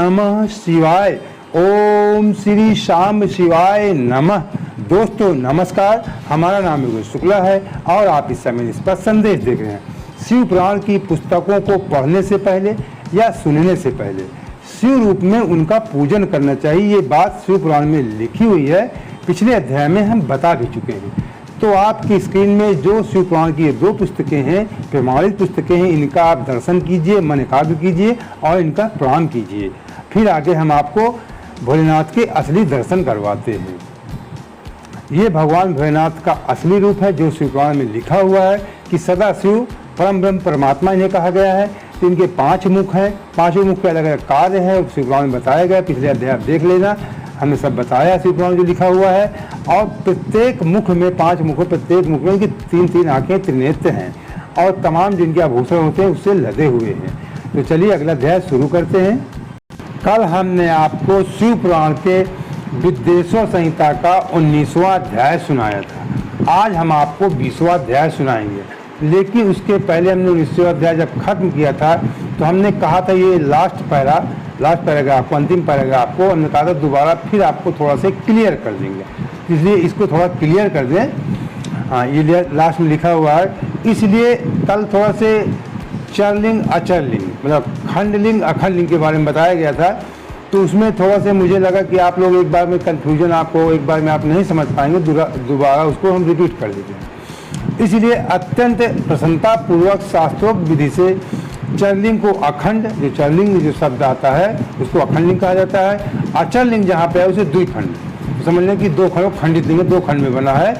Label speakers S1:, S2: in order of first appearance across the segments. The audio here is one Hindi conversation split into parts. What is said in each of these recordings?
S1: नमः शिवाय। ओम श्री शाम शिवाय नमः। दोस्तों नमस्कार, हमारा नाम योगेश शुक्ला है और आप इस समय इस पर संदेश देख रहे हैं। शिव पुराण की पुस्तकों को पढ़ने से पहले या सुनने से पहले शिव रूप में उनका पूजन करना चाहिए। ये बात शिव पुराण में लिखी हुई है, पिछले अध्याय में हम बता भी चुके हैं। तो आपकी स्क्रीन में जो शिव पुराण की 2 पुस्तकें हैं, प्रमाणित पुस्तकें हैं, इनका आप दर्शन कीजिए, मन एकाग्र कीजिए और इनका प्रणाम कीजिए। फिर आगे हम आपको भोलेनाथ के असली दर्शन करवाते हैं। ये भगवान भोलेनाथ का असली रूप है जो शिव पुराण में लिखा हुआ है कि सदा शिव परम ब्रह्म परमात्मा इन्हें कहा गया है। तो इनके 5 मुख हैं, 5 मुख के अलग अलग कार्य हैं, शिव पुराण में बताया गया। पिछले अध्याय आप देख लेना, हमने सब बताया शिव पुराण जो लिखा हुआ है। और प्रत्येक मुख में 5 मुख, प्रत्येक मुख में इनकी 3-3 आँखें, त्रिनेत्र हैं और तमाम जिनके आभूषण होते हैं उससे लदे हुए हैं। तो चलिए अगला अध्याय शुरू करते हैं। कल हमने आपको शिव पुराण के विद्वेश्वर संहिता का 19वां अध्याय सुनाया था। आज हम आपको 20वां अध्याय सुनाएंगे, लेकिन उसके पहले हमने 19वां अध्याय जब खत्म किया था तो हमने कहा था ये लास्ट पैराग्राफ को, अंतिम पैराग्राफ को हमने कहा था दोबारा फिर आपको थोड़ा सा क्लियर कर देंगे, इसलिए इसको थोड़ा क्लियर कर दें। हाँ, ये लास्ट में लिखा हुआ है, इसलिए कल थोड़ा से चरलिंग अचरलिंग मतलब खंडलिंग अखंडलिंग के बारे में बताया गया था। तो उसमें थोड़ा से मुझे लगा कि आप लोग एक बार में कन्फ्यूजन आपको एक बार में आप नहीं समझ पाएंगे, दोबारा उसको हम रिपीट कर देते हैं। इसलिए अत्यंत प्रसन्नतापूर्वक शास्त्रोक्त विधि से चरलिंग को अखंड, जो चरलिंग जो शब्द आता है उसको अखंडलिंग कहा जाता है। अचरलिंग जहाँ पे है उसे द्विखंड, तो समझ लें कि 2 खंड, खंडित लिंग 2 खंड में बना है,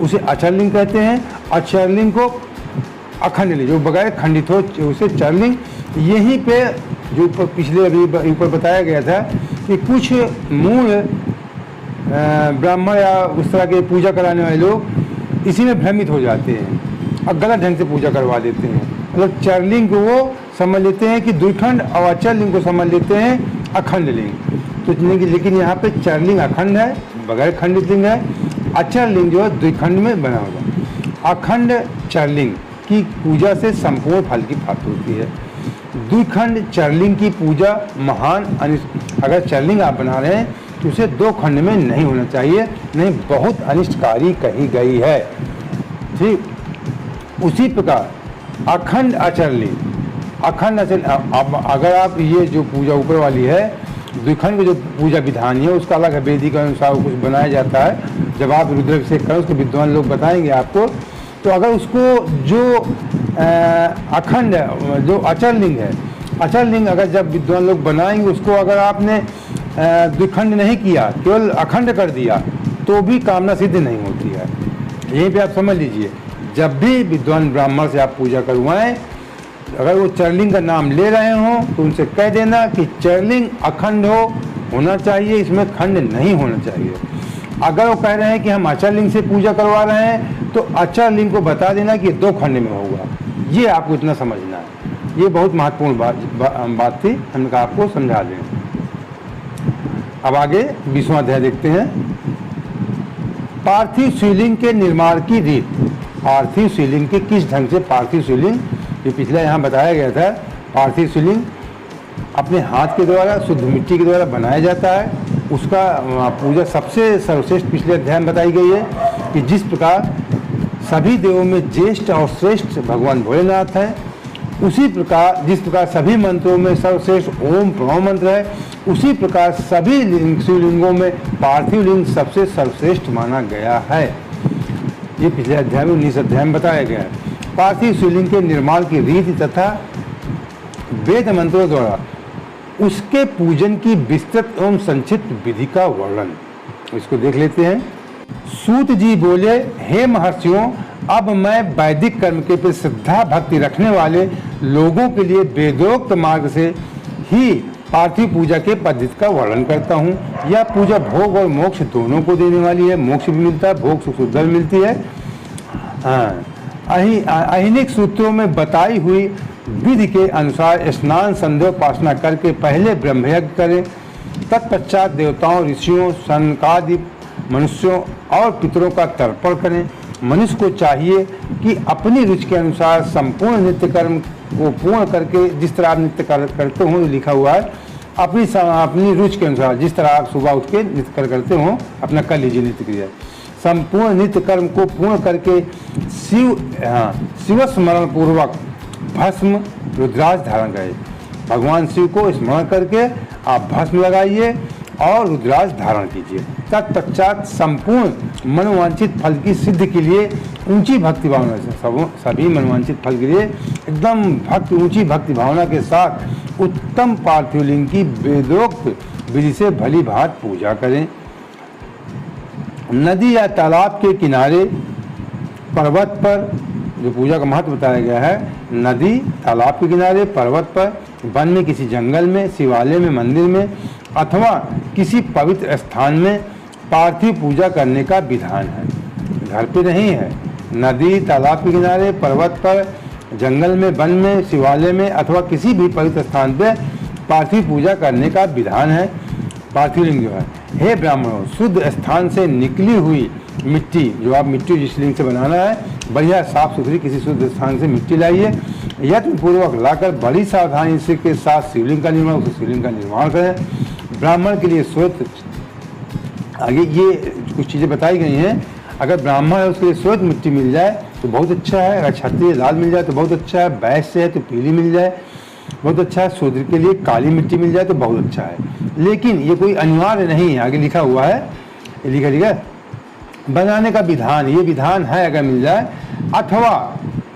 S1: उसे अचरलिंग कहते हैं। अचरलिंग को अखंड लिंग, जो बगैर खंडित हो उसे चरलिंग। यहीं पे जो पिछले अभी ऊपर बताया गया था कि कुछ मूल ब्राह्मण या उस तरह के पूजा कराने वाले लोग इसी में भ्रमित हो जाते हैं और गलत ढंग से पूजा करवा देते हैं। मतलब चरलिंग को वो समझ लेते हैं कि द्विखंड और अचरलिंग को समझ लेते हैं अखंड लिंग। तो लेकिन यहाँ पे चरलिंग अखंड है, बगैर खंडित लिंग है। अचरलिंग जो है द्विखंड में बना होगा। अखंड चरलिंग की पूजा से संपूर्ण फल की प्राप्ति होती है। द्विखंड चरलिंग की पूजा महान अगर चरलिंग आप बना रहे हैं तो उसे 2 खंड में नहीं होना चाहिए, नहीं बहुत अनिष्टकारी कही गई है। ठीक उसी प्रकार अखंड अचरलिंग, अखंड अचरलिंग अगर आप ये जो पूजा ऊपर वाली है द्विखंड की जो पूजा विधान है उसका अलग है, वेदी के अनुसार कुछ बनाया जाता है। जब आप रुद्राभिषेक करें उसके विद्वान लोग बताएंगे आपको। तो अगर उसको जो अखंड जो अचरलिंग है, अचरलिंग अगर जब विद्वान लोग बनाएंगे उसको अगर आपने द्विखंड नहीं किया, केवल अखंड कर दिया तो भी कामना सिद्ध नहीं होती है। यहीं पे आप समझ लीजिए, जब भी विद्वान ब्राह्मण से आप पूजा करवाएं, अगर वो चरलिंग का नाम ले रहे हों तो उनसे कह देना कि चरलिंग अखंड होना चाहिए, इसमें खंड नहीं होना चाहिए। अगर वो कह रहे हैं कि हम अचरलिंग से पूजा करवा रहे हैं तो अचरलिंग को बता देना कि 2 खंड में होगा। ये आपको इतना समझना है, ये बहुत महत्वपूर्ण बात थी, हमने कहा आपको समझा दें। अब आगे 20वां अध्याय देखते हैं। पार्थिव शिवलिंग के निर्माण की रीत। पार्थिव शिवलिंग के किस ढंग से पार्थिव शिवलिंग, ये पिछले यहाँ बताया गया था, पार्थिव शिवलिंग अपने हाथ के द्वारा शुद्ध मिट्टी के द्वारा बनाया जाता है। उसका पूजा सबसे सर्वश्रेष्ठ पिछले अध्याय में बताई गई है कि जिस प्रकार सभी देवों में ज्येष्ठ और श्रेष्ठ भगवान भोलेनाथ हैं, उसी प्रकार जिस प्रकार सभी मंत्रों में सर्वश्रेष्ठ ओम प्रणव मंत्र है, उसी प्रकार सभी शिवलिंगों में पार्थिव लिंग सबसे सर्वश्रेष्ठ माना गया है। ये पिछले अध्याय में 19 अध्याय में बताया गया है। पार्थिव शिवलिंग के निर्माण की रीति तथा वेद मंत्रों द्वारा उसके पूजन की विस्तृत एवं संक्षिप्त विधि का वर्णन, इसको देख लेते हैं। सूत जी बोले, हे महर्षियों, अब मैं वैदिक कर्म के प्रति श्रद्धा भक्ति रखने वाले लोगों के लिए वेदोक्त मार्ग से ही पार्थिव पूजा के पद्धति का वर्णन करता हूँ। यह पूजा भोग और मोक्ष दोनों को देने वाली है। मोक्ष भी मिलता है, भोग सुख सुविधा भी मिलती है। अहिनिक सूत्रों में बताई हुई विधि के अनुसार स्नान संध्या उपासना करके पहले ब्रह्मयज्ञ करें, तत्पश्चात देवताओं, ऋषियों, सनकादि मनुष्यों और पितरों का तर्पण करें। मनुष्य को चाहिए कि अपनी रुचि के अनुसार संपूर्ण नित्य कर्म को पूर्ण करके, जिस तरह आप नित्य करते हो लिखा हुआ है, अपनी रुचि के अनुसार जिस तरह आप सुबह उठ के नित्य कर्म करते हो अपना कर लीजिए नित्य क्रिया। संपूर्ण नित्य कर्म को पूर्ण करके शिव स्मरण पूर्वक भस्म रुद्राक्ष धारण करें। भगवान शिव को स्मरण करके आप भस्म लगाइए और रुद्राक्ष धारण कीजिए। तत्पश्चात संपूर्ण मनोवांछित फल की सिद्धि के लिए ऊंची भक्ति भावना से सभी मनोवांछित फल के लिए एकदम ऊंची भक्ति भावना के साथ उत्तम पार्थिव लिंग की वेदोक्त विधि से भली भांति पूजा करें। नदी या तालाब के किनारे, पर्वत पर, जो पूजा का महत्व बताया गया है, नदी, तालाब के किनारे, पर्वत पर, वन में, किसी जंगल में, शिवालय में, मंदिर में अथवा किसी पवित्र स्थान में पार्थिव पूजा करने का विधान है। घर पे नहीं है। नदी, तालाब के किनारे, पर्वत पर, जंगल में, वन में, शिवालय में अथवा किसी भी पवित्र स्थान पे पार्थिव पूजा करने का विधान है। पार्थिव लिंग जो है, हे ब्राह्मणों, शुद्ध स्थान से निकली हुई मिट्टी, जो आप मिट्टी जिस लिंग से बनाना है, बढ़िया साफ सुथरी किसी शुद्ध स्थान से मिट्टी लाइए। यत्न पूर्वक लाकर बड़ी सावधानी से के साथ शिवलिंग का निर्माण, उस शिवलिंग का निर्माण करें। ब्राह्मण के लिए श्वेत, आगे ये कुछ चीज़ें बताई गई हैं। अगर ब्राह्मण है उसके लिए श्वेत मिट्टी मिल जाए तो बहुत अच्छा है। अगर क्षत्रिय लाल मिल जाए तो बहुत अच्छा है। वैश्य है तो पीली मिल जाए बहुत अच्छा है। शूद्र के लिए काली मिट्टी मिल जाए तो बहुत अच्छा है। लेकिन ये कोई अनिवार्य नहीं है। आगे लिखा हुआ है, लिखा बनाने का विधान, ये विधान है अगर मिल जाए, अथवा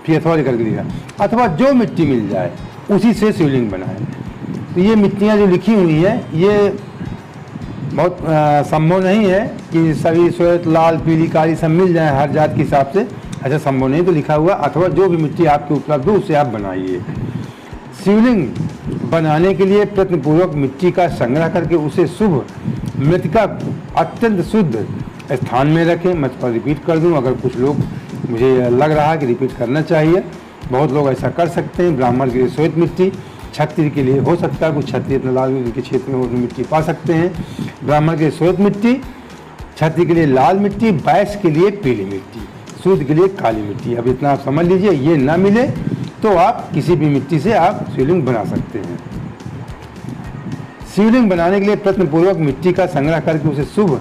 S1: फिर अथवा लिख करके लिखा, अथवा जो मिट्टी मिल जाए उसी से शिवलिंग बनाए। तो ये मिट्टियाँ जो लिखी हुई हैं ये बहुत संभव नहीं है कि सभी श्वेत, लाल, पीली, काली सब मिल जाए हर जात के हिसाब से, ऐसा संभव नहीं। तो लिखा हुआ अथवा जो भी मिट्टी आपके उपलब्ध हो उससे आप बनाइए। शिवलिंग बनाने के लिए प्रयत्नपूर्वक मिट्टी का संग्रह करके उसे शुभ मृतिका अत्यंत शुद्ध स्थान में रखें। मैं थोड़ा रिपीट कर दूं, अगर कुछ लोग मुझे लग रहा है कि रिपीट करना चाहिए, बहुत लोग ऐसा कर सकते हैं। ब्राह्मण के लिए श्वेत मिट्टी, क्षत्रिय के लिए हो सकता है, कुछ क्षत्रिय अपने लाल के क्षेत्र में वो मिट्टी पा सकते हैं। ब्राह्मण के लिए श्वेत मिट्टी, क्षत्रिय के लिए लाल मिट्टी, वैश्य के लिए पीली मिट्टी, शूद्र के लिए काली मिट्टी। अब इतना आप समझ लीजिए। ये ना मिले तो आप किसी भी मिट्टी से आप शिवलिंग बना सकते हैं। शिवलिंग बनाने के लिए प्रयत्नपूर्वक मिट्टी का संग्रह करके उसे शुभ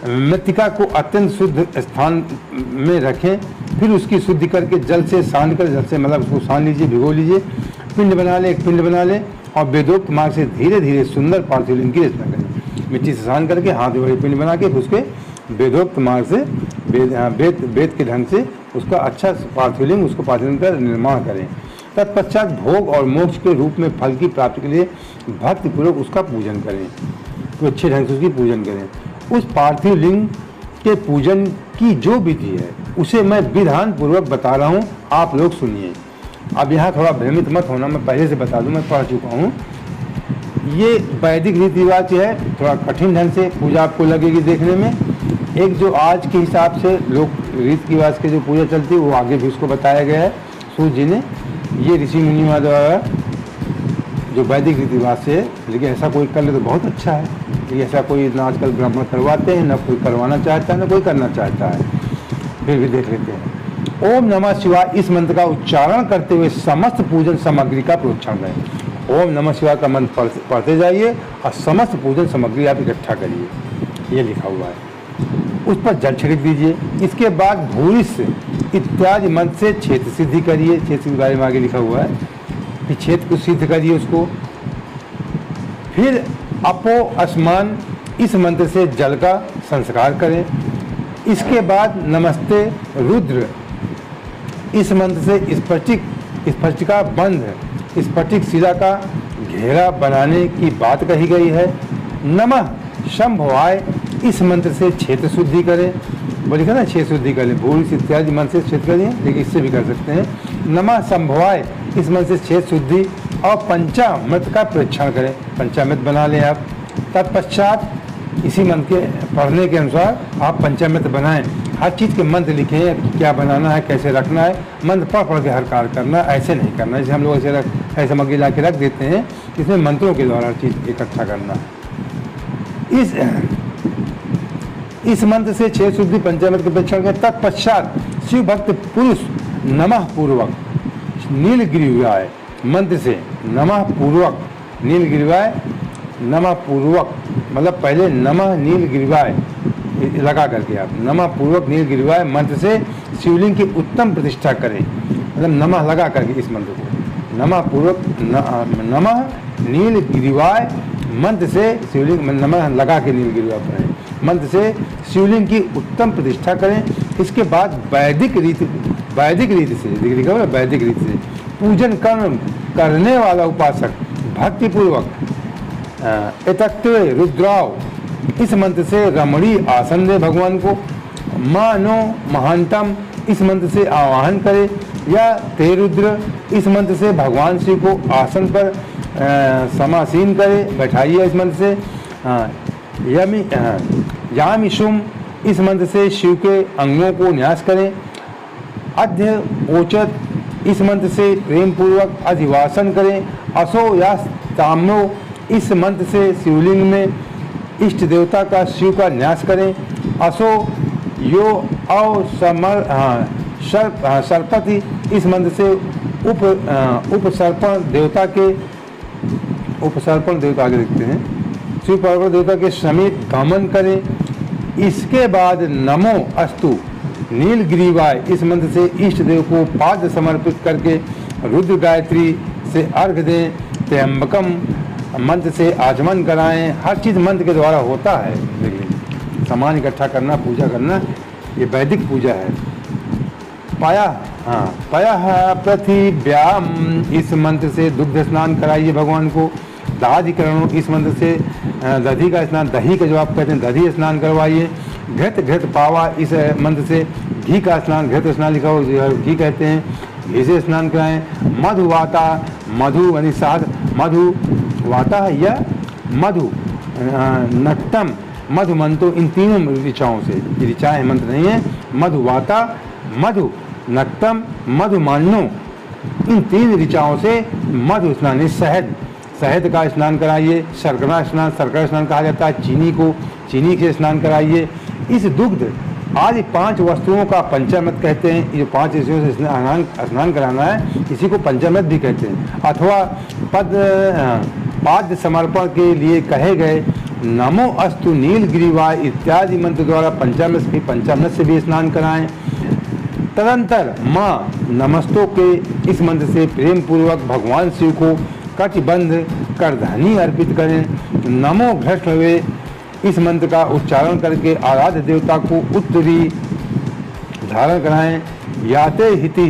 S1: मृतिका को अत्यंत शुद्ध स्थान में रखें। फिर उसकी शुद्धि करके जल से सान कर, जल से मतलब उसको सान लीजिए, भिगो लीजिए, पिंड बना लें, एक पिंड बना लें और वेदोक्त मार्ग से धीरे धीरे सुंदर पार्थिव लिंग की रचना करें। मिट्टी से सान करके हाथ में बड़े पिंड बना के उसके वेदोक्त मार्ग से वेद के ढंग से उसका अच्छा पार्थिव लिंग, उसको पार्थिव लिंग का निर्माण करें। तत्पश्चात भोग और मोक्ष के रूप में फल की प्राप्ति के लिए भक्तिपूर्वक उसका पूजन करें। तो अच्छे ढंग से उसकी पूजन करें। उस पार्थिव लिंग के पूजन की जो विधि है उसे मैं विधान पूर्वक बता रहा हूँ, आप लोग सुनिए। अब यहाँ थोड़ा भ्रमित मत होना, मैं पहले से बता दूँ, मैं पढ़ चुका हूँ। ये वैदिक रीति रिवाज है, थोड़ा कठिन ढंग से पूजा आपको लगेगी देखने में। एक जो आज के हिसाब से लोग रीति रिवाज के जो पूजा चलती है वो आगे भी उसको बताया गया है सूर्य जी ने। ये ऋषि मुनियों द्वारा जो वैदिक रीति रिवाज से है, लेकिन ऐसा कोई कर ले तो बहुत अच्छा है। लेकिन ऐसा कोई ना आजकल ब्राह्मण करवाते हैं, ना कोई करवाना चाहता है, ना कोई करना चाहता है। फिर भी देख लेते हैं। ओम नमः शिवाय इस मंत्र का उच्चारण करते हुए समस्त पूजन सामग्री का प्रोक्षण करें। ओम नमः शिवाय का मंत्र पढ़ते जाइए और समस्त पूजन सामग्री आप इकट्ठा करिए। ये लिखा हुआ है। उस पर जल छिड़क दीजिए। इसके बाद भूरिश इत्यादि मंत्र से क्षेत्र सिद्धि करिए। क्षेत्र के बारे में आगे लिखा हुआ है कि क्षेत्र को सिद्ध करिए उसको। फिर अपो अस्मान इस मंत्र से जल का संस्कार करें। इसके बाद नमस्ते रुद्र इस मंत्र से स्फटिका बंध स्फटिक शिला का घेरा बनाने की बात कही गई है। नमः शंभवाय इस मंत्र से क्षेत्र शुद्धि करें। वो लिखा ना क्षेत्र शुद्धि करें, भूरिश इत्यादि मंत्र से क्षेत्र करिए, लेकिन इससे भी कर सकते हैं। नमः शंभवाय इस मंत्र से क्षेत्र शुद्धि और पंचामृत का परीक्षण करें। पंचामृत बना लें आप। तत्पश्चात इसी मंत्र के पढ़ने के अनुसार आप पंचामृत बनाएं। हर चीज़ के मंत्र लिखें, क्या बनाना है, कैसे रखना है। मंत्र पढ़ के हर कार्य करना, ऐसे नहीं करना जैसे हम लोग ऐसे सामग्री ला के रख देते हैं। इसमें मंत्रों के द्वारा हर चीज़ इकट्ठा करना है। इस मंत्र से क्षेत्र शुद्धि पंचामृत के परीक्षण के तत्पश्चात शिव भक्त पुरुष नमः पूर्वक नीलगिरिवाय मंत्र से नमः पूर्वक नीलगिरिवाय नमः पूर्वक, मतलब पहले नमः नीलगिरिवाय लगा करके आप नमः पूर्वक नीलगिरिवाय मंत्र से शिवलिंग की उत्तम प्रतिष्ठा करें। मतलब नमः लगा करके इस मंत्र को नमः पूर्वक नमः नीलगिरिवाय मंत्र से शिवलिंग, नमः लगा के नीलगिरिवाय पढ़ें, मंत्र से शिवलिंग की उत्तम प्रतिष्ठा करें। इसके बाद वैदिक रीति से पूजन कर्म करने वाला उपासक भक्तिपूर्वक एतत्वे रुद्राव इस मंत्र से रमणी आसन दे भगवान को, मानो महानतम इस मंत्र से आवाहन करे, या ते रुद्र इस मंत्र से भगवान शिव को आसन पर समासीन करे, बैठाइए इस मंत्र से। यामिशुम इस मंत्र से शिव के अंगों को न्यास करें। अध्य ओचत इस मंत्र से प्रेम पूर्वक अधिवासन करें। असो या ताम्रो इस मंत्र से शिवलिंग में इष्ट देवता का शिव का न्यास करें। असो यो औ समर सरपति इस मंत्र से उपसर्पण देवता आगे देखते हैं, शिव पार्वती देवता के समीप गमन करें। इसके बाद नमो अस्तु नीलगिरिवाय इस मंत्र से इष्ट देव को पाद समर्पित करके रुद्र गायत्री से अर्घ दें। त्र्यंबकम मंत्र से आचमन कराएं। हर चीज़ मंत्र के द्वारा होता है। देखिए, सामान इकट्ठा करना, पूजा करना, ये वैदिक पूजा है। पया पृथिव्याम इस मंत्र से दुग्ध स्नान कराइए भगवान को। दहाधिकरणों इस मंत्र से दधी का स्नान, दही का जो आप कहते हैं दधी स्नान करवाइए। घृत पावा इस मंत्र से घी का स्नान, घृत स्नान लिखा हो घी कहते हैं, घी से स्नान कराएं। मधुवाता मधु यानी साध मधु वाता या मधु नक्तम मधु मंत्रो, इन तीनों ऋचाओं से, ये ऋचाएँ मंत्र नहीं है। मधुवाता मधु नक्तम मधु मान्नो, इन तीन ऋचाओं से मधु स्नान, शहद का स्नान कराइए। शर्करा स्नान कहा जाता है। चीनी से स्नान कराइए। इस दुग्ध आदि 5 वस्तुओं का पंचामृत कहते हैं। ये 5 ऋषियों से स्नान कराना है, इसी को पंचामृत भी कहते हैं। अथवा पाद्य समर्पण के लिए कहे गए नमो अस्तु नीलगिरिवाय इत्यादि मंत्र द्वारा पंचामृत से भी स्नान कराएं। तदंतर माँ नमस्तों के इस मंत्र से प्रेम पूर्वक भगवान शिव को कटिबंध कर धनी अर्पित करें। नमो घृष्णवे इस मंत्र का उच्चारण करके आराध्य देवता को उत्तरी धारण कराएं। याते हिति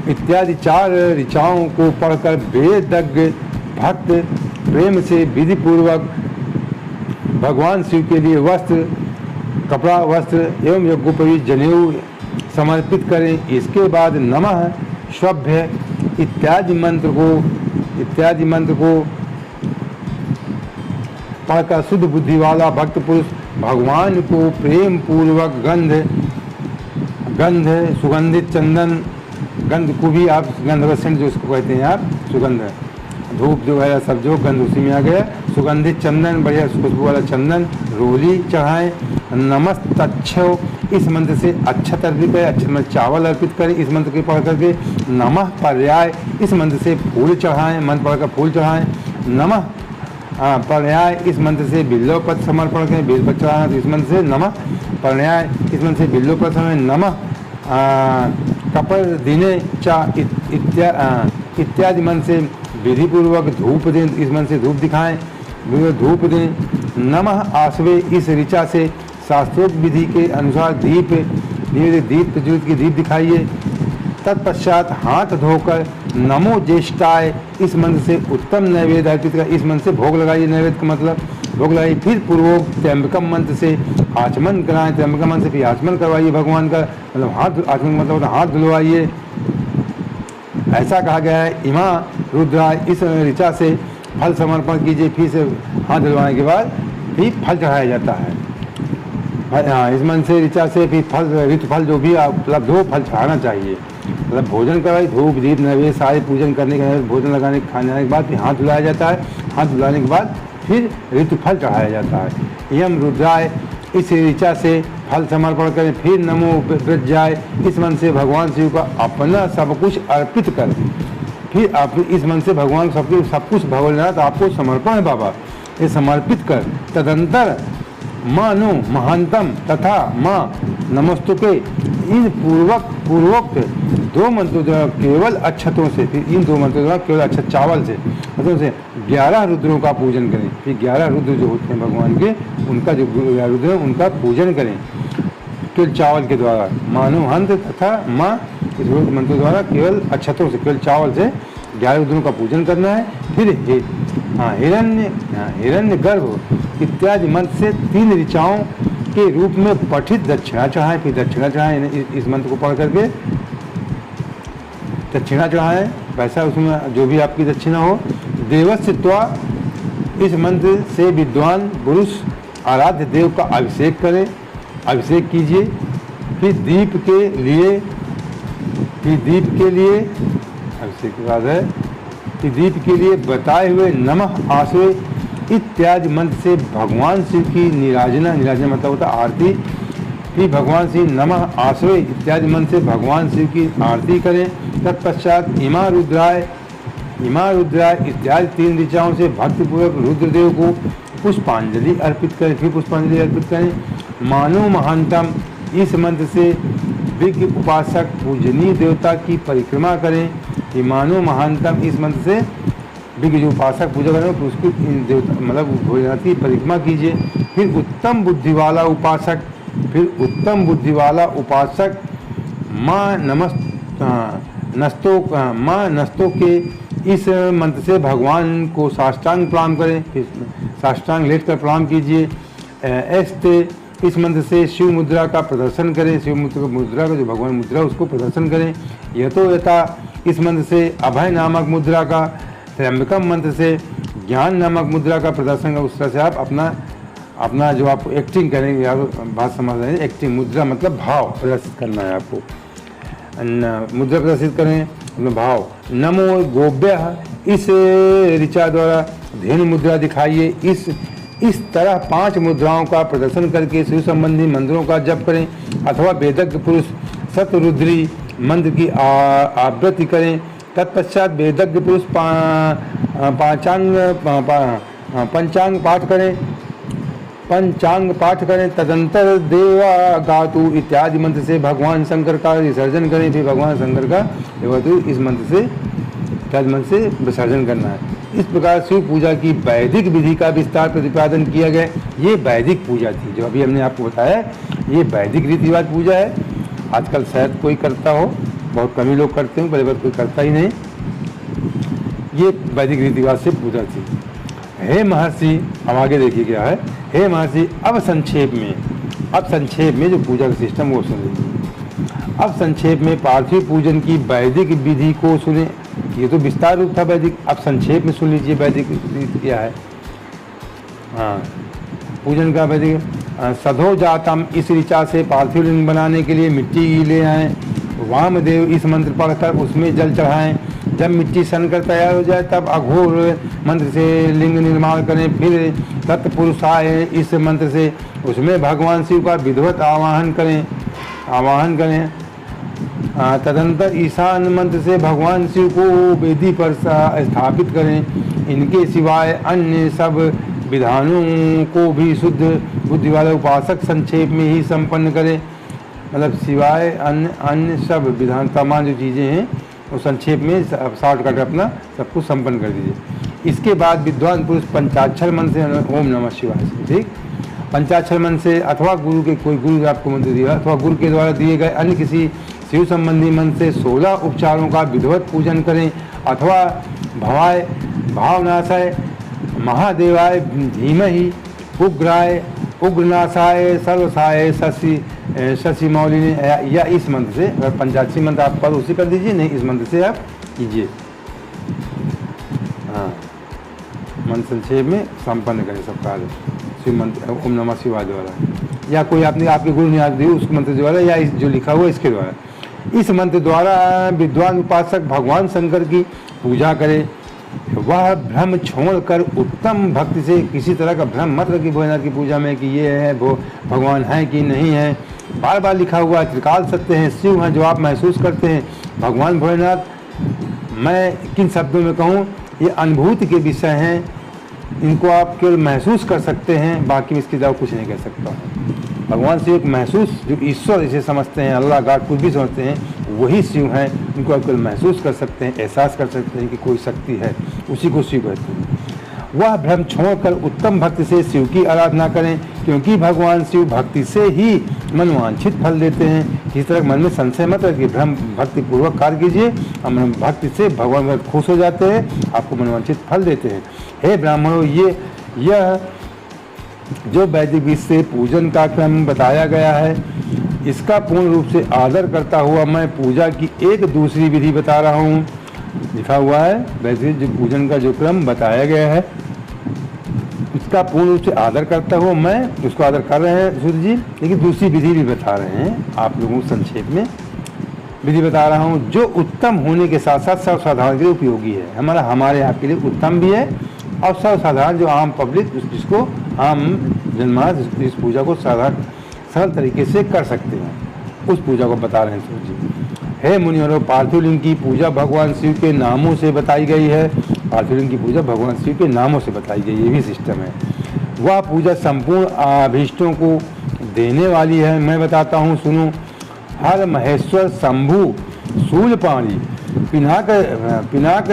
S1: इत्यादि 4 ऋचाओं को पढ़कर वेदज्ञ भक्त प्रेम से विधि पूर्वक भगवान शिव के लिए कपड़ा वस्त्र एवं यज्ञोपवीत जनेऊ समर्पित करें। इसके बाद नमः श्वभ्य इत्यादि मंत्र को पढ़कर शुद्ध बुद्धि वाला भक्त पुरुष भगवान को प्रेम पूर्वक गंध सुगंधित चंदन, गंध को भी आप गंधवसेंट जो इसको कहते हैं आप, सुगंध धूप जो है सब जो गंध उसी में आ गया। सुगंधित चंदन, बढ़िया खुशबू वाला चंदन रोली चढ़ाएं। नमस्तच्छो इस मंत्र से अक्षत अर्पित करें, अक्षत में चावल अर्पित करें इस मंत्र के पढ़ करके। नमः पर्याय इस मंत्र से फूल चढ़ाएं, मंत्र पढ़कर फूल चढ़ाएं। नमः पर्याय इस मंत्र से बिल्वपत्र समर्पण करें, बेलपत्र चढ़ाना। तो इस मंत्र से नमः पर्याय इस मंत्र से बिल्वपत्र समर्पण। नमः कपर दिने चा इत्यादि मंत्र से विधि पूर्वक धूप दें, इस मंत्र से धूप दिखाएं, धूप दें। नमः आसवे इस ऋचा से शास्त्रोक्त विधि के अनुसार दीप प्रज्वलित की दीप दिखाइए। तत्पश्चात हाथ धोकर नमो ज्येष्ठाय इस मंत्र से उत्तम नैवेद्य अर्पित कर, इस मंत्र से भोग लगाइए। नैवेद्य का मतलब भोग लगाइए। फिर पूर्वोक्त त्र्यंबकम मंत्र से आचमन कराएं, त्र्यंबकम मंत्र से फिर आचमन करवाइए भगवान का, मतलब आचमन मतलब हाथ धुलवाइए। ऐसा कहा गया है। इमा रुद्रा इस ऋचा से फल समर्पण कीजिए, फिर से हाथ धुलवाने के बाद फिर फल चढ़ाया जाता है। हाँ, इस मंत्र से ऋचा से फिर फल ऋतु फल जो भी उपलब्ध हो फल चढ़ाना चाहिए। मतलब भोजन करवाई, धूप दीप नैवेद्य सारे पूजन करने के बाद, भोजन लगाने खाने के बाद फिर हाथ धुलाया जाता है। हाथ धुलाने के बाद फिर ऋतु फल चढ़ाया जाता है। यम रुद्राय इस ऋचा से फल समर्पण करें, फिर नमो प्रज्ञाय इस मन से भगवान शिव का अपना सब कुछ अर्पित कर, फिर आप इस मन से भगवान सब कुछ भगवान आपको समर्पण है बाबा, ये समर्पित कर तदंतर मानो महानतम तथा माँ नमस्तुके इन पूर्वोक्त दो मंत्रों द्वारा केवल अक्षतों से, फिर इन दो मंत्रों द्वारा केवल अक्षत चावल से मतलब से 11 रुद्रों का पूजन करें। फिर 11 रुद्र जो होते हैं भगवान के, उनका जो रुद्र है उनका पूजन करें केवल चावल के द्वारा। मानो हंत तथा माँ इस मंत्रों द्वारा केवल अक्षतों से, केवल चावल से 11 रुद्रों का पूजन करना है। फिर हिरण्य गर्भ इत्यादि मंत्र से 3 ऋचाओं के रूप में पठित दक्षिणा चढ़ाएं। फिर दक्षिणा चढ़ाएं, इस मंत्र को पढ़ करके दक्षिणा चढ़ाएं, वैसा उसमें जो भी आपकी दक्षिणा हो। देवस्य त्वा इस मंत्र से विद्वान पुरुष आराध्य देव का अभिषेक करें, अभिषेक कीजिए। फिर दीप के लिए अभिषेक के बाद है कि दीप के लिए बताए हुए नमः आश्रय इत्यादि मंत्र से भगवान शिव की निराजना मतलब होता आरती। फिर भगवान शिव नमः आश्रय इत्यादि मंत्र से भगवान शिव की आरती करें। तत्पश्चात इमा रुद्राय इत्यादि 3 ऋचाओं से भक्तिपूर्वक रुद्रदेव को पुष्पांजलि अर्पित करें। फिर पुष्पांजलि अर्पित करें। मानो महानतम इस मंत्र से विज्ञ उपासक पूजनीय देवता की परिक्रमा करें। ये मानो महानतम इस मंत्र से विज्ञ जो उपासक पूजा करें उसकी देवता मतलब भोलेनाथ की परिक्रमा कीजिए। फिर उत्तम बुद्धि वाला उपासक माँ नस्तों के इस मंत्र से भगवान को साष्टांग प्रणाम करें। फिर साष्टांग लेट कर प्रणाम कीजिए। ऐसे इस मंत्र से शिव मुद्रा का प्रदर्शन करें। शिव मुद्रा का जो भगवान मुद्रा उसको प्रदर्शन करें। यथा इस मंत्र से अभय नामक मुद्रा का, त्र्यंबकम मंत्र से ज्ञान नामक मुद्रा का प्रदर्शन करें। उस तरह से आप अपना जो आप एक्टिंग करेंगे, आप बात समझ रहे हैं, एक्टिंग मुद्रा मतलब भाव प्रदर्शित करना है आपको। मुद्रा प्रदर्शित करें मतलब भाव। नमो गोभ्य इस ऋचा द्वारा धेनु मुद्रा दिखाइए। इस तरह 5 मुद्राओं का प्रदर्शन करके शिव संबंधी मंत्रों का जप करें अथवा वेदज्ञ पुरुष शतरुद्री मंत्र की आवृत्ति करें। तत्पश्चात वेदज्ञ पुरुष पंचांग पाठ करें। तदंतर देवा गातु इत्यादि मंत्र से भगवान शंकर का विसर्जन करें। फिर भगवान शंकर का देवातु इस मंत्र से इत्यादि मंत्र से विसर्जन करना है। इस प्रकार शिव पूजा की वैदिक विधि का विस्तार प्रतिपादन किया गया। ये वैदिक पूजा थी जो अभी हमने आपको बताया, ये वैदिक रीति रिवाज पूजा है। आजकल शायद कोई करता हो, बहुत कम ही लोग करते हैं, पहले बार कोई करता ही नहीं। ये वैदिक रीति रिवाज से पूजा थी। हे महर्षि, अब आगे देखिए क्या है। हे महर्षि, अब संक्षेप में जो पूजा का सिस्टम वो सुन लीजिए। अब संक्षेप में पार्थिव पूजन की वैदिक विधि को सुने। ये तो विस्तार रूप था वैदिक, अब संक्षेप में सुन लीजिए वैदिक रीति क्या है। हाँ, पूजन का वैदिक सधो जातम इस ऋचा से पार्थिव लिंग बनाने के लिए मिट्टी ले आएँ। वामदेव इस मंत्र पढ़कर उसमें जल चढ़ाएं। जब मिट्टी सनकर तैयार हो जाए तब अघोर मंत्र से लिंग निर्माण करें। फिर तत्पुरुषाय इस मंत्र से उसमें भगवान शिव का विधिवत आवाहन करें। तदंतर ईशान मंत्र से भगवान शिव को वेदी पर स्थापित करें। इनके सिवाय अन्य सब विधानों को भी शुद्ध बुद्धि वाले उपासक संक्षेप में ही संपन्न करें। मतलब सिवाय अन्य सब विधान तमाम जो चीज़ें हैं वो संक्षेप में शॉर्टकट अपना सब कुछ संपन्न कर दीजिए। इसके बाद विद्वान पुरुष पंचाक्षर मंत्र से ओम नमः शिवाय से, ठीक, पंचाक्षर मंत्र से अथवा गुरु के कोई गुरु आपको मंत्र दिया अथवा गुरु के द्वारा दिए गए अन्य किसी शिव संबंधी मंत्र से 16 उपचारों का विधिवत पूजन करें। अथवा भवाय भावनाशाय महादेवाय धीमहि उग्रनाशाय सर्वसाय शशि मौली ने या इस मंत्र से, अगर पंचाक्षरी मंत्र आप पद उसी कर दीजिए, नहीं इस मंत्र से आप कीजिए। हाँ, मंत्र संक्षेप में संपन्न करें सब कार्य शिव मंत्र ओम नमः शिवाय द्वारा, या कोई आपके गुरु ने याद दी उस मंत्र द्वारा, या इस जो लिखा हुआ इसके द्वारा। इस मंत्र द्वारा विद्वान उपासक भगवान शंकर की पूजा करे। वह भ्रम छोड़कर उत्तम भक्ति से, किसी तरह का भ्रम मत रखिए भोलेनाथ की पूजा में कि ये है वो भगवान है कि नहीं है। बार बार लिखा हुआ है त्रिकाल सत्य हैं, शिव हैं जो आप महसूस करते हैं। भगवान भोलेनाथ, मैं किन शब्दों में कहूँ, ये अनुभूति के विषय हैं। इनको आप केवल महसूस कर सकते हैं, बाकी इसके अलावा कुछ नहीं कर सकता हूँ। भगवान शिव एक महसूस, जो ईश्वर इसे समझते हैं, अल्लाह गॉड कुछ भी समझते हैं, वही शिव हैं। इनको आप केवल महसूस कर सकते हैं, एहसास कर सकते हैं कि कोई शक्ति है, उसी को शिव कहते हैं। वह भ्रम छोड़कर उत्तम भक्ति से शिव की आराधना करें, क्योंकि भगवान शिव भक्ति से ही मनवांछित फल देते हैं। इस तरह मन में संशय मत रखिए, भ्रम भक्ति पूर्वक कार्य कीजिए, हम भक्ति से भगवान खुश हो जाते हैं, आपको मनवांछित फल देते हैं। हे ब्राह्मणों, यह जो वैदिक विधि से पूजन का क्रम बताया गया है, इसका पूर्ण रूप से आदर करता हुआ मैं पूजा की एक दूसरी विधि बता रहा हूँ। लिखा हुआ है वैदिक जो पूजन का जो क्रम बताया गया है, इसका पूर्ण रूप से आदर करता हुआ मैं, उसको आदर कर रहे हैं सूर्य जी, लेकिन दूसरी विधि भी बता रहे हैं आप लोगों को। संक्षेप में विधि बता रहा हूँ जो उत्तम होने के साथ साथ सर्वसाधारण के लिए उपयोगी है। हमारे आपके लिए उत्तम भी है और सर्वसाधारण, जो आम पब्लिक जिसको आम जनमानस इस पूजा को साधारण सरल तरीके से कर सकते हैं, उस पूजा को बता रहे हैं सूर्य जी। हे मुनिवरों, पार्थिव लिंग की पूजा भगवान शिव के नामों से बताई गई है। पार्थिव लिंग की पूजा भगवान शिव के नामों से बताई गई, ये भी सिस्टम है। वह पूजा संपूर्ण अभीष्टों को देने वाली है। मैं बताता हूँ, सुनो। हर महेश्वर, शंभु, शूलपाणी, पिनाक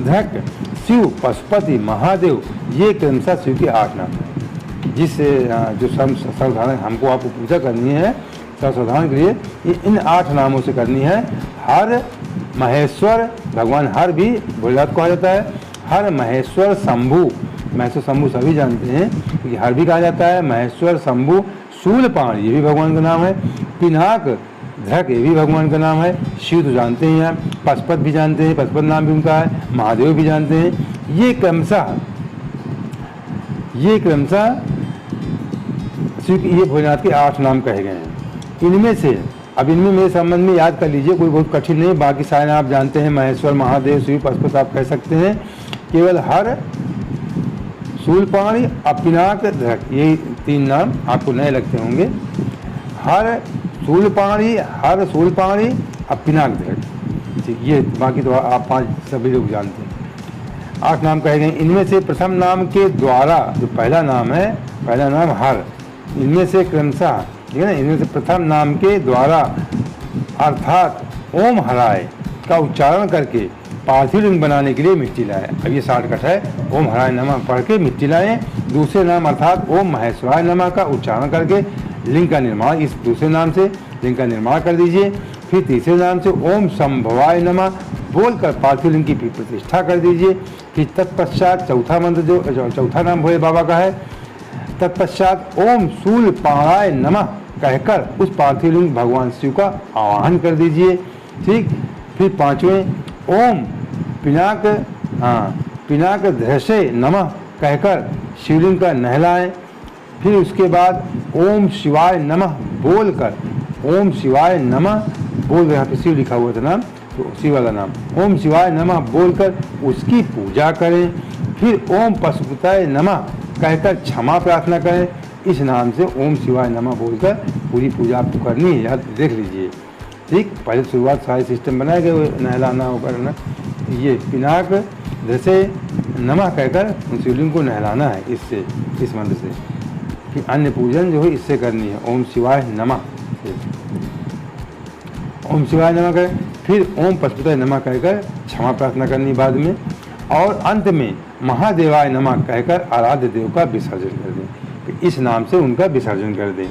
S1: धक, शिव, पशुपति, महादेव, ये क्रमशः शिव के 8 नाम हैं। जिससे जो सर्वसाधारण हमको आपको पूजा करनी है, सर्वसाधारण के लिए ये इन 8 नामों से करनी है। हर महेश्वर, भगवान हर भी भोलेनाथ को कहा जाता है। हर महेश्वर, शंभु, महेश्वर शंभु सभी जानते हैं कि हर भी कहा जाता है। महेश्वर, शंभु, शूलपाण, ये भी भगवान का नाम है। पिनाक धक, ये भी भगवान का नाम है। शिव तो जानते हैं आप, पशुपत भी जानते हैं, पशुपत नाम भी उनका है। महादेव भी जानते हैं। ये क्रमशः शिव, ये भोलेनाथ के 8 नाम कहे गए हैं। इनमें से अब इनमें मेरे संबंध में याद कर लीजिए, कोई बहुत कठिन नहीं, बाकी सारे आप जानते हैं। महेश्वर, महादेव, शिव, पशुपत आप कह सकते हैं। केवल हर, शूलपाणी, पिनाक धक, ये 3 नाम आपको नए लगते होंगे। हर शूलपाणी, पिनाक धक, ठीक। ये बाकी तो आप 5 सभी लोग जानते हैं। 8 नाम कहे गए। इनमें से प्रथम नाम के द्वारा, जो पहला नाम है, पहला नाम हर, इनमें से क्रमशः, ठीक है ना, इनमें से प्रथम नाम के द्वारा अर्थात ओम हराय का उच्चारण करके पार्थिव लिंग बनाने के लिए मिट्टी लाए। अब ये शॉर्टकट है, ओम हराय नमः पढ़ के मिट्टी लाएं। दूसरे नाम अर्थात ओम महेश्वराय नमः का उच्चारण करके लिंग का निर्माण, इस दूसरे नाम से लिंग का निर्माण कर दीजिए। फिर तीसरे नाम से ओम संभवाय नमः बोलकर पार्थिव लिंग की प्रतिष्ठा कर दीजिए। फिर तत्पश्चात चौथा मंत्र, जो चौथा नाम भोले बाबा का है, तत्पश्चात ओम शूलपाणाय नमः कहकर उस पार्थिव लिंग भगवान शिव का आवाहन कर दीजिए, ठीक। फिर 5वें ओम पिनाक धसे नमः कहकर शिवलिंग का नहलाएं। फिर उसके बाद ओम शिवाय नमः बोलकर, ओम शिवाय नमः बोल, यहाँ पे शिव लिखा हुआ था नाम, तो शिव वाला नाम, ओम शिवाय नमः बोलकर उसकी पूजा करें। फिर ओम पशुपताय नमः कहकर क्षमा प्रार्थना करें। इस नाम से ओम शिवाय नमः बोलकर पूरी पूजा आपको करनी है, याद देख लीजिए, ठीक। पहले शुरुआत सारे सिस्टम बनाए गए, नहलाना वो करना। ये पिनाक जैसे नमः कहकर उन शिवलिंग को नहलाना है इससे, इस मंत्र से। फिर अन्य पूजन जो है इससे करनी है, ओम शिवाय नमः, ओम शिवाय नमः कहें। फिर ओम पशुपताय नमः कहकर क्षमा प्रार्थना करनी बाद में। और अंत में महादेवाय नमः कहकर आराध्य देव का विसर्जन कर दें। तो इस नाम से उनका विसर्जन कर दें।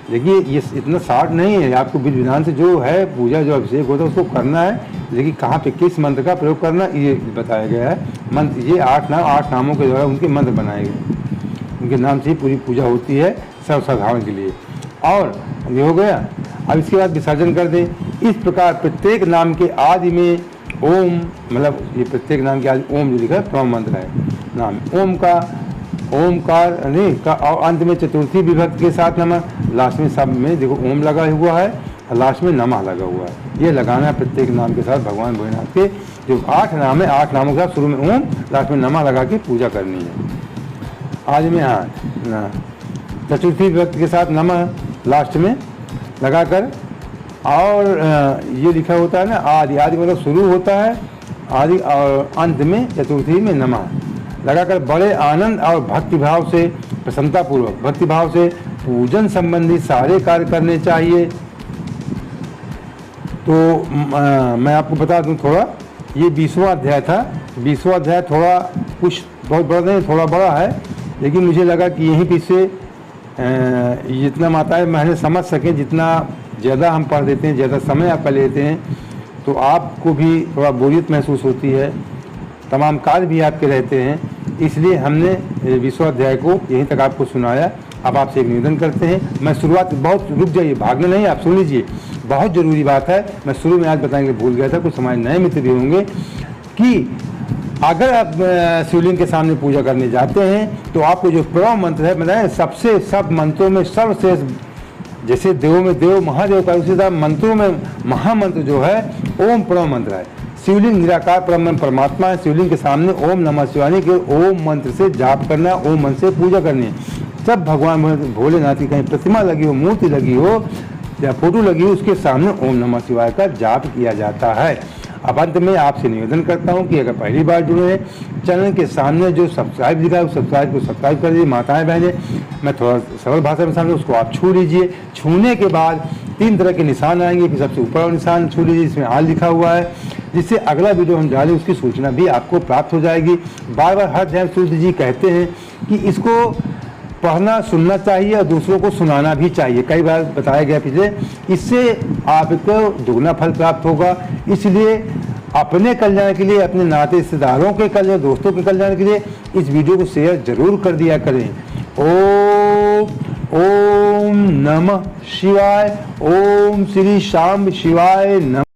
S1: देखिए ये इतना शार्ट नहीं है, आपको विधि विधान से जो है पूजा, जो अभिषेक होता है उसको करना है, लेकिन कहाँ पे किस मंत्र का प्रयोग करना ये बताया गया है। मंत्र ये 8 नामों के द्वारा उनके मंत्र बनाए गए, उनके नाम से ही पूरी पूजा होती है सर्वसाधारण के लिए। और ये हो गया। अब इसके बाद विसर्जन कर दें। इस प्रकार प्रत्येक नाम के आदि में ओम, मतलब ये प्रत्येक नाम के आदि ओम जो लिखा है प्रथम मंत्र है नाम, ओम का ओमकार नहीं का, और अंत में चतुर्थी विभक्ति के साथ नमः, लास्ट में सब में देखो ओम लगा हुआ है और लास्ट में नमः लगा हुआ है। ये लगाना है प्रत्येक नाम के साथ। भगवान भोलेनाथ के जो 8 नाम है, 8 नामों के साथ शुरू में ओम, लास्ट में नमः लगा के पूजा करनी है। आज में चतुर्थी विभक्ति के साथ नमः लास्ट में लगाकर, और ये लिखा होता है ना आदि, आदि मतलब शुरू होता है आदि, और अंत में चतुर्थी में नमः लगाकर बड़े आनंद और भक्तिभाव से, प्रसन्नतापूर्वक भक्तिभाव से पूजन संबंधी सारे कार्य करने चाहिए। तो मैं आपको बता दूं थोड़ा, ये 20वां अध्याय था। 20वां अध्याय थोड़ा कुछ बहुत बड़ा नहीं, थोड़ा बड़ा है, लेकिन मुझे लगा कि यहीं पे से जितना माताएं बहनें समझ सकें, जितना ज़्यादा हम पढ़ देते हैं, ज़्यादा समय आप कर लेते हैं, तो आपको भी थोड़ा बोरियत महसूस होती है, तमाम कार्य भी आपके रहते हैं। इसलिए हमने 20वां अध्याय को यहीं तक आपको सुनाया। अब आपसे एक निवेदन करते हैं, मैं शुरुआत, बहुत रुक जाइए, भागना नहीं, आप सुन लीजिए, बहुत ज़रूरी बात है। मैं शुरू में आज बताने के भूल गया था, कुछ हमारे नए मित्र भी होंगे, कि अगर आप शिवलिंग के सामने पूजा करने जाते हैं तो आपको जो प्रणव मंत्र है, बताएं सबसे सब मंत्रों में सर्वश्रेष्ठ, जैसे देवों में देव महादेव का, उसी तरह मंत्रों में महामंत्र जो है ओम प्रणव मंत्र है। शिवलिंग निराकार परमात्मा है, शिवलिंग के सामने ओम नमः शिवाय के ओम मंत्र से जाप करना, ओम मंत्र से पूजा करनी है। जब भगवान भोलेनाथ की कहीं प्रतिमा लगी हो, मूर्ति लगी हो या फोटो लगी हो, उसके सामने ओम नमः शिवाय का जाप किया जाता है। अब अंत में आपसे निवेदन करता हूं कि अगर पहली बार जुड़े हैं, चैनल के सामने जो सब्सक्राइब लिखा है उस सब्सक्राइब को सब्सक्राइब कर दीजिए। माताएं बहनें, मैं थोड़ा सरल भाषा में समझ, उसको आप छू लीजिए। छूने के बाद 3 तरह के निशान आएंगे, फिर सबसे ऊपर निशान छू लीजिए, इसमें आल लिखा हुआ है, जिससे अगला वीडियो हम डालें उसकी सूचना भी आपको प्राप्त हो जाएगी। बार बार हर ध्यान सूर्य जी कहते हैं कि इसको पढ़ना सुनना चाहिए और दूसरों को सुनाना भी चाहिए, कई बार बताया गया पिछले, इससे आपको दुगना फल प्राप्त होगा। इसलिए अपने कल्याण के लिए, अपने नाते रिश्तेदारों के कल्याण, दोस्तों के कल्याण के लिए इस वीडियो को शेयर जरूर कर दिया करें। ओम नमः शिवाय, ओम श्री शाम शिवाय नमः।